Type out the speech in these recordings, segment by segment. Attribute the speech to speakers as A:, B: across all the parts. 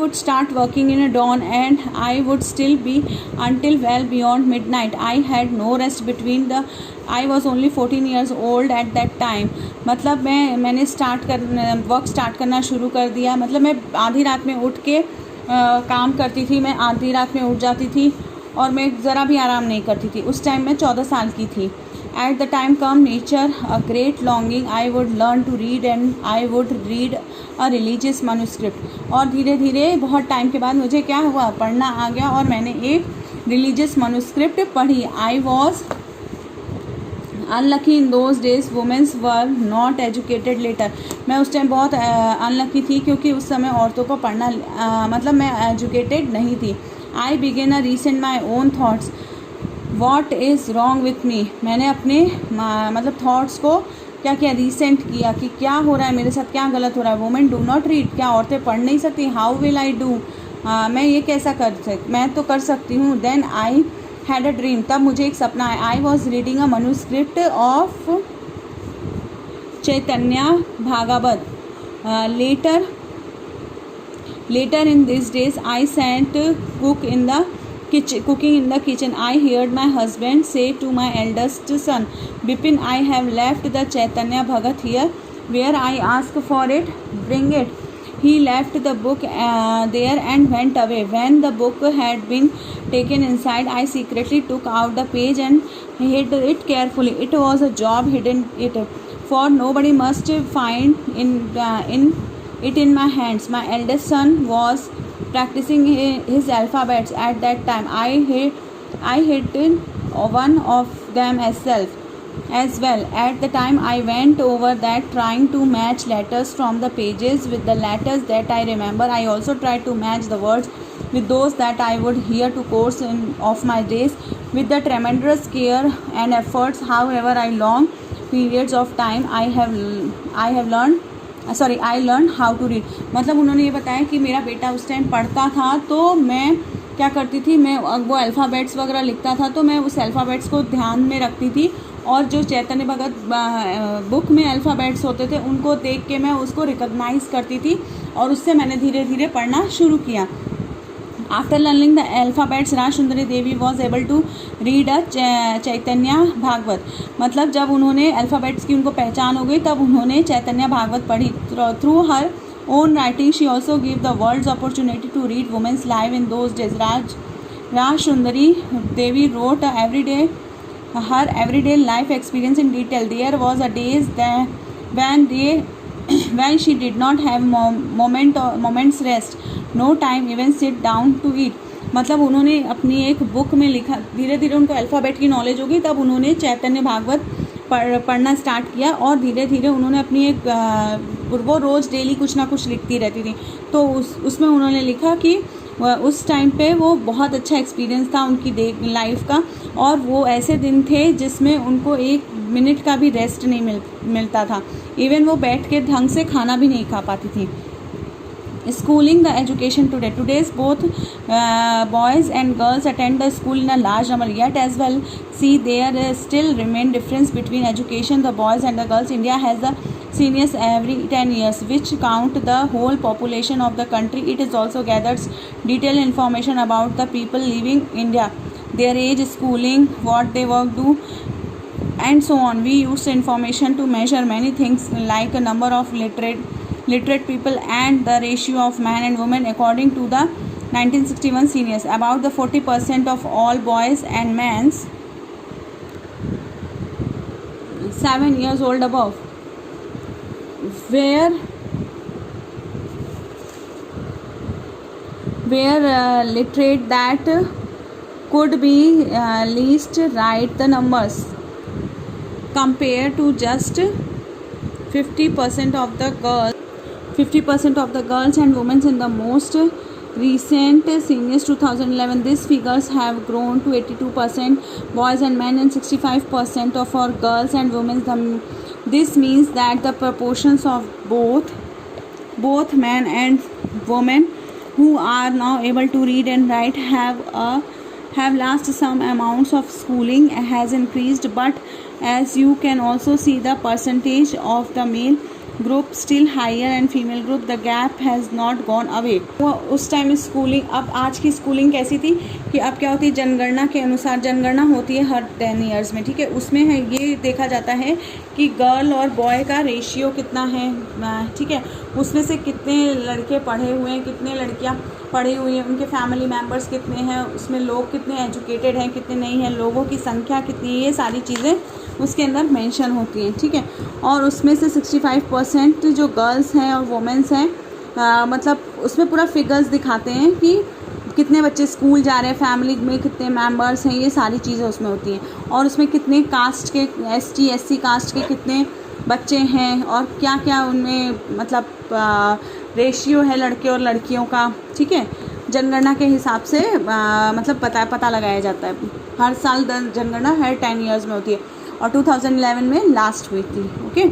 A: would start working in a dawn and I would still be until well beyond midnight. I had no rest between the I was only 14 years old at that time. मतलब मैंने work start करना शुरू कर दिया. मतलब मैं आधी रात में उठ के काम करती थी. मैं आधी रात में उठ जाती थी और मैं ज़रा भी आराम नहीं करती थी. उस टाइम मैं 14 साल की थी. At the time come nature a great longing. I would learn to read and I would read a religious manuscript. और धीरे धीरे बहुत टाइम के बाद मुझे क्या हुआ, पढ़ना आ गया और मैंने एक religious manuscript पढ़ी. I was unlucky in those days. Women's were not educated later. मैं उस टाइम बहुत अनलकी थी क्योंकि उस समय औरतों को पढ़ना मतलब मैं एजुकेटेड नहीं थी. I began a resent my own thoughts. What is wrong with me. मैंने अपने मतलब थाट्स को क्या किया, रीसेंट किया कि क्या हो रहा है मेरे साथ, क्या गलत हो रहा है. Women do not read. क्या औरतें पढ़ नहीं सकती. How will I do. मैं ये कैसा मैं तो कर सकती हूँ. Then I had a dream. तब मुझे एक सपना आया. I was reading a manuscript of Chaitanya Bhagavat. Later in this days I sent cooking in the kitchen. I heard my husband say to my eldest son, Bipin, I have left the Chaitanya Bhagat here. Where? I asked for it. Bring it. He left the book there and went away. When the book had been taken inside, I secretly took out the page and hid it carefully. It was a job hidden it, for nobody must find in my hands. My eldest son was practicing his alphabets at that time. I hid one of them as well. At the time I went over that trying to match letters from the pages with the letters that I remember. I also tried to match the words with those that I would hear to course of my days. With the tremendous care and efforts, however, I long periods of time I learned how to read. मतलब उन्होंने ये बताया कि मेरा बेटा उस time पढ़ता था तो मैं क्या करती थी, मैं वो अल्फ़ाबेट्स वगैरह लिखता था तो मैं उस अल्फ़ाबेट्स को ध्यान में रखती थी और जो चैतन्य भगत बुक में अल्फ़ाबेट्स होते थे उनको देख के मैं उसको रिकॉग्नाइज़ करती थी और उससे मैंने धीरे धीरे पढ़ना शुरू किया. After learning the alphabets, Raj Sundari Devi was able to read a चैतन्य भागवत. मतलब जब उन्होंने अल्फ़ाबेट्स की उनको पहचान हो गई तब उन्होंने चैतन्य भागवत पढ़ी. Through her own writing, she also gave the world's opportunity to read women's life in those days. Raj Sundari Devi wrote her everyday life experience in detail. There was a days when she did not have moments rest, no time even sit down to eat. मतलब उन्होंने अपनी एक book में लिखा. धीरे धीरे उनको alphabet की नॉलेज हो गई तब उन्होंने चैतन्य भागवत पढ़ना स्टार्ट किया और धीरे धीरे उन्होंने अपनी एक वो रोज़ डेली कुछ ना कुछ लिखती रहती थी. तो उसमें उन्होंने लिखा कि उस टाइम पे वो बहुत अच्छा एक्सपीरियंस था उनकी लाइफ का और वो ऐसे दिन थे जिसमें उनको एक मिनट का भी रेस्ट नहीं मिलता था. इवन वो बैठ के ढंग से खाना भी नहीं खा पाती थी. Schooling, the education today. Today's both boys and girls attend the school in a large number. Yet as well, see there still remain difference between education the boys and the girls. India has the seniors every 10 years, which count the whole population of the country. It is also gathers detailed information about the people living India, their age, schooling, what they work do, and so on. We use information to measure many things like a number of literate people and the ratio of man and woman according to the 1961 census. About the 40% of all boys and men 7 years old above were literate that could be least write the numbers compared to just 50% of the girls and women in the most recent census 2011. These figures have grown to 82% boys and men and 65% of our girls and women. This means that the proportions of both men and women who are now able to read and write have lost some amounts of schooling has increased, but as you can also see the percentage of the male group still higher and female group the gap has not gone away. वो उस time schooling, अब आज की schooling कैसी थी कि अब क्या होती है, जनगणना के अनुसार, जनगणना होती है हर 10 ईयर्स में, ठीक है। उसमें है ये देखा जाता है कि गर्ल और बॉय का रेशियो कितना है, ठीक है। उसमें से कितने लड़के पढ़े हुए हैं, कितने लड़कियां पढ़ी हुई हैं, उनके फैमिली मेम्बर्स कितने हैं, उसमें लोग कितने एजुकेटेड हैं, कितने नहीं हैं, लोगों की संख्या कितनी है, ये सारी चीज़ें उसके अंदर मेंशन होती हैं, ठीक है। और उसमें से 65% जो गर्ल्स हैं और वुमेंस हैं, मतलब उसमें पूरा फिगर्स दिखाते हैं कि कितने बच्चे स्कूल जा रहे हैं, फैमिली में कितने मेंबर्स हैं, ये सारी चीज़ें उसमें होती हैं। और उसमें कितने कास्ट के, ST SC कास्ट के कितने बच्चे हैं और क्या क्या उनमें मतलब रेशियो है लड़के और लड़कियों का, ठीक है। जनगणना के हिसाब से मतलब पता लगाया जाता है। हर साल जनगणना हर 10 ईयर्स में होती है और 2011 में लास्ट हुई थी, okay.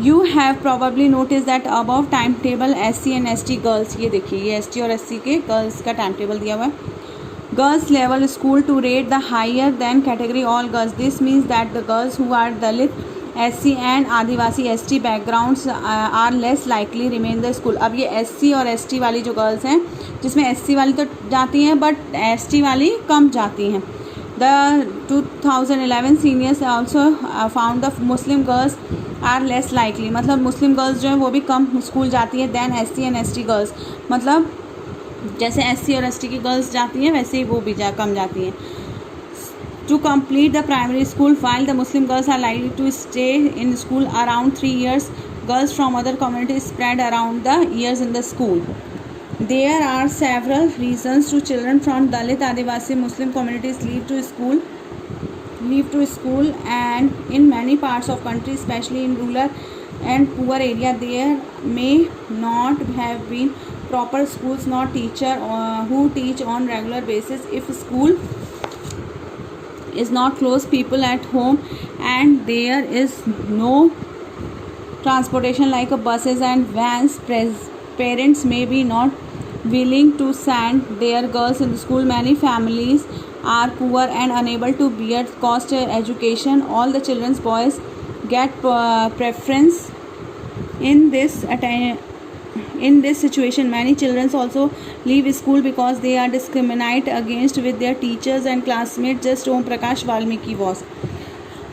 A: You have probably notice that above time table SC and ST girls, ये देखिए ये ST और SC के गर्ल्स का टाइम टेबल दिया हुआ है। Girls level school to rate the higher than category all girls, this means that the girls who are Dalit SC and Adivasi ST backgrounds are less likely remain the school. अब ये SC और ST वाली जो girls हैं, जिसमें SC वाली तो जाती हैं बट ST वाली कम जाती हैं। The 2011 seniors also found the Muslim girls are less likely, मतलब मुस्लिम गर्ल्स जो हैं वो भी कम स्कूल जाती है than SC and ST girls, मतलब जैसे SC और ST की गर्ल्स जाती हैं वैसे ही वो भी कम जाती हैं। To complete the primary school, while the Muslim girls are likely to stay in school around 3 years, girls from other communities spread around the years in the school. There are several reasons to children from Dalit, Adivasi, Muslim communities leave to school, and in many parts of country, especially in rural and poor area, there may not have been proper schools nor teacher who teach on regular basis. If school is not close people at home and there is no transportation like buses and vans, parents may be not willing to send their girls in school. Many families are poor and unable to bear cost education. All the children's boys get preference in this situation. Many children also leave school because they are discriminated against with their teachers and classmates. Just Om Prakash Valmiki was.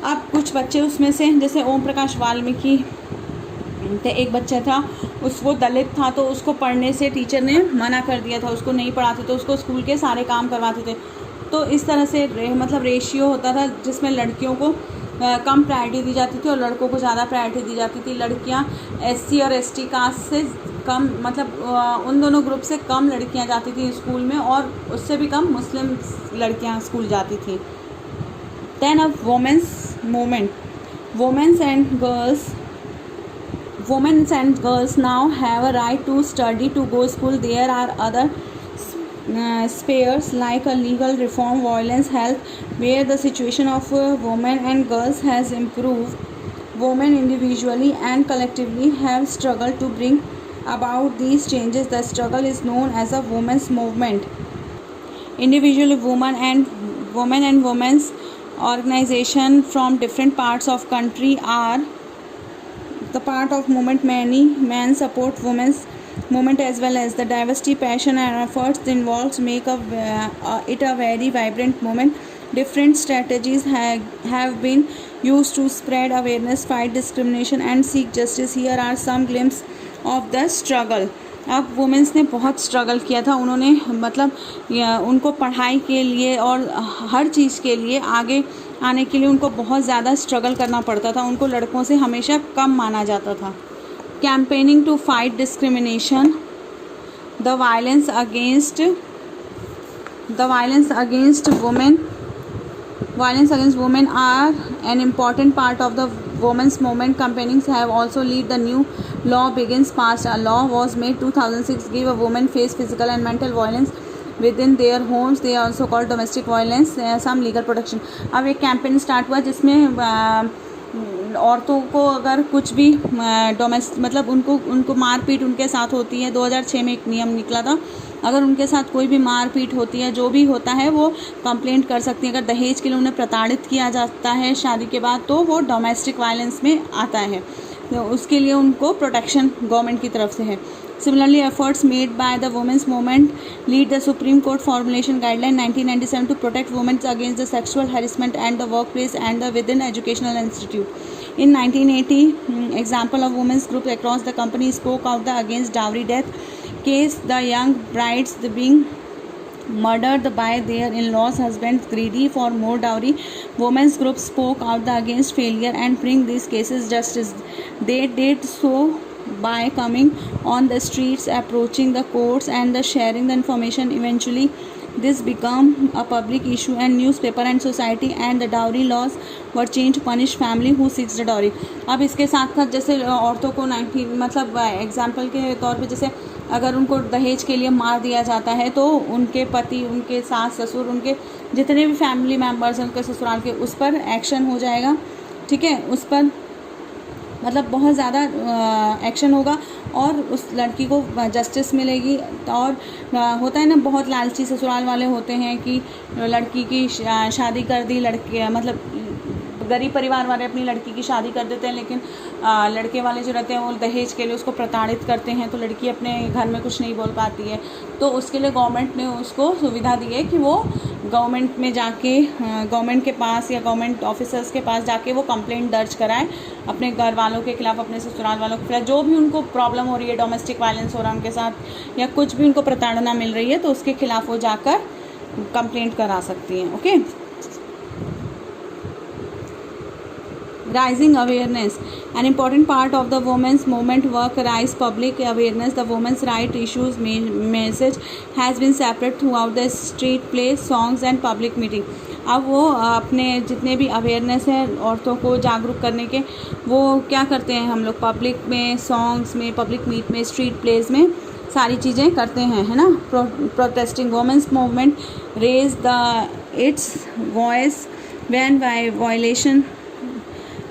A: अब कुछ बच्चे उसमें से, जैसे ओम प्रकाश वाल्मीकि थे, एक बच्चा था वो दलित था तो उसको पढ़ने से टीचर ने मना कर दिया था, उसको नहीं पढ़ाते तो उसको स्कूल के सारे काम करवाते थे। तो इस तरह से मतलब रेशियो होता था जिसमें लड़कियों को कम प्रायोरिटी दी जाती थी और लड़कों को ज़्यादा प्रायोरिटी दी जाती थी। लड़कियां SC और ST कास्ट से कम, मतलब उन दोनों ग्रुप से कम लड़कियां जाती थी स्कूल में और उससे भी कम मुस्लिम लड़कियां स्कूल जाती थी। देन अब women's movement, women and girls now have a right to study, to go school. There are other spheres like a legal reform, violence, health, where the situation of women and girls has improved. Women individually and collectively have struggled to bring about these changes. The struggle is known as a women's movement. Individually, women and women's organization from different parts of country are the part of movement. Many men support women's movement as well as the diversity, passion and efforts involved make it a very vibrant movement. Different strategies have been used to spread awareness, fight discrimination and seek justice. Here are some glimpses of the struggle. अब women's ने बहुत struggle किया था, उन्होंने मतलब उनको पढ़ाई के लिए और हर चीज़ के लिए आगे आने के लिए उनको बहुत ज़्यादा स्ट्रगल करना पड़ता था, उनको लड़कों से हमेशा कम माना जाता था। Campaigning to fight discrimination, the violence against women are an important part of the women's movement. Campaignings have also led the new law begins passed. A law was made 2006 give a woman face physical and mental violence within their homes. They are also called domestic violence. Some legal protection. अब एक campaign start हुआ जिसमें औरतों को अगर कुछ भी मतलब उनको मारपीट उनके साथ होती है, 2006 में एक नियम निकला था, अगर उनके साथ कोई भी मारपीट होती है, जो भी होता है वो कंप्लेंट कर सकती है। अगर दहेज के लिए उन्हें प्रताड़ित किया जाता है शादी के बाद तो वो डोमेस्टिक वायलेंस में आता है। उसके लिए उनको प्रोटेक्शन गवर्नमेंट की तरफ से है। Similarly, efforts made by the women's movement lead the Supreme Court formulation guideline 1997 to protect women against the sexual harassment and the workplace and the within educational institute. In 1980, example of women's groups across the company spoke out against dowry death case, the young brides being murdered by their in-laws husbands greedy for more dowry. Women's groups spoke out against failure and bring these cases justice. They did so by coming on the streets, approaching the courts and the sharing the information. Eventually this became a public issue and newspaper and society and the dowry laws were changed to punish family who seeks the dowry. अब इसके साथ साथ जैसे औरतों को 90 मतलब example के तौर पे जैसे अगर उनको दहेज के लिए मार दिया जाता है तो उनके पति, उनके सास ससुर, उनके जितने भी फैमिली मेम्बर्स हैं उनके ससुराल के, उस पर एक्शन हो जाएगा। ठीक है, उस पर मतलब बहुत ज़्यादा एक्शन होगा और उस लड़की को जस्टिस मिलेगी। और होता है ना, बहुत लालची ससुराल वाले होते हैं कि लड़की की शादी कर दी, लड़के मतलब गरीब परिवार वाले अपनी लड़की की शादी कर देते हैं, लेकिन लड़के वाले जो रहते हैं वो दहेज के लिए उसको प्रताड़ित करते हैं, तो लड़की अपने घर में कुछ नहीं बोल पाती है। तो उसके लिए गवर्नमेंट ने उसको सुविधा दी है कि वो गवर्नमेंट में जाके, गवर्नमेंट के पास या गवर्नमेंट ऑफिसर्स के पास जाके वो कंप्लेंट दर्ज कराएं अपने घर वालों के खिलाफ, अपने ससुराल वालों के खिलाफ, जो भी उनको प्रॉब्लम हो रही है, डोमेस्टिक वायलेंस हो रहा है उनके साथ या कुछ भी उनको प्रताड़ना मिल रही है, तो उसके खिलाफ वो जाकर कंप्लेंट करा सकती हैं। Okay, rising awareness, an important part of the women's movement work raise public awareness. The women's right issues message has been separate throughout the street plays, songs and public meeting. अब वो अपने जितने भी awareness है औरतों को जागरूक करने के, वो क्या करते हैं, हम लोग पब्लिक में, सॉन्ग्स में, पब्लिक मीट में, स्ट्रीट प्लेस में सारी चीज़ें करते हैं, है ना। Protesting women's movement raise the its voice when violation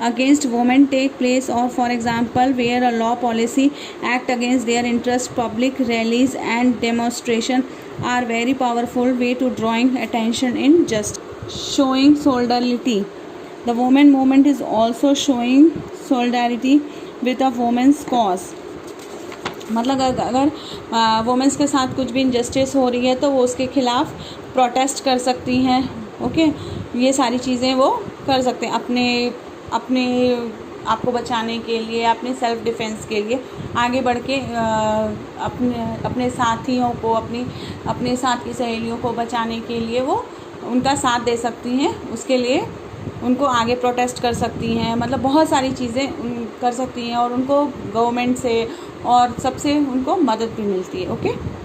A: against women take place, or for example where a law policy act against their interest. Public rallies and demonstration are very powerful way to drawing attention in just showing solidarity. The women movement is also showing solidarity with a women's cause. मतलब अगर women's के साथ कुछ भी injustice हो रही है तो वो उसके खिलाफ प्रोटेस्ट कर सकती हैं। ओके, ये सारी चीज़ें वो कर सकते हैं अपने आपको बचाने के लिए, अपने सेल्फ डिफेंस के लिए आगे बढ़ के अपने साथियों को, अपने साथ की सहेलियों को बचाने के लिए वो उनका साथ दे सकती हैं, उसके लिए उनको आगे प्रोटेस्ट कर सकती हैं, मतलब बहुत सारी चीज़ें कर सकती हैं और उनको गवर्नमेंट से और सबसे उनको मदद भी मिलती है। ओके।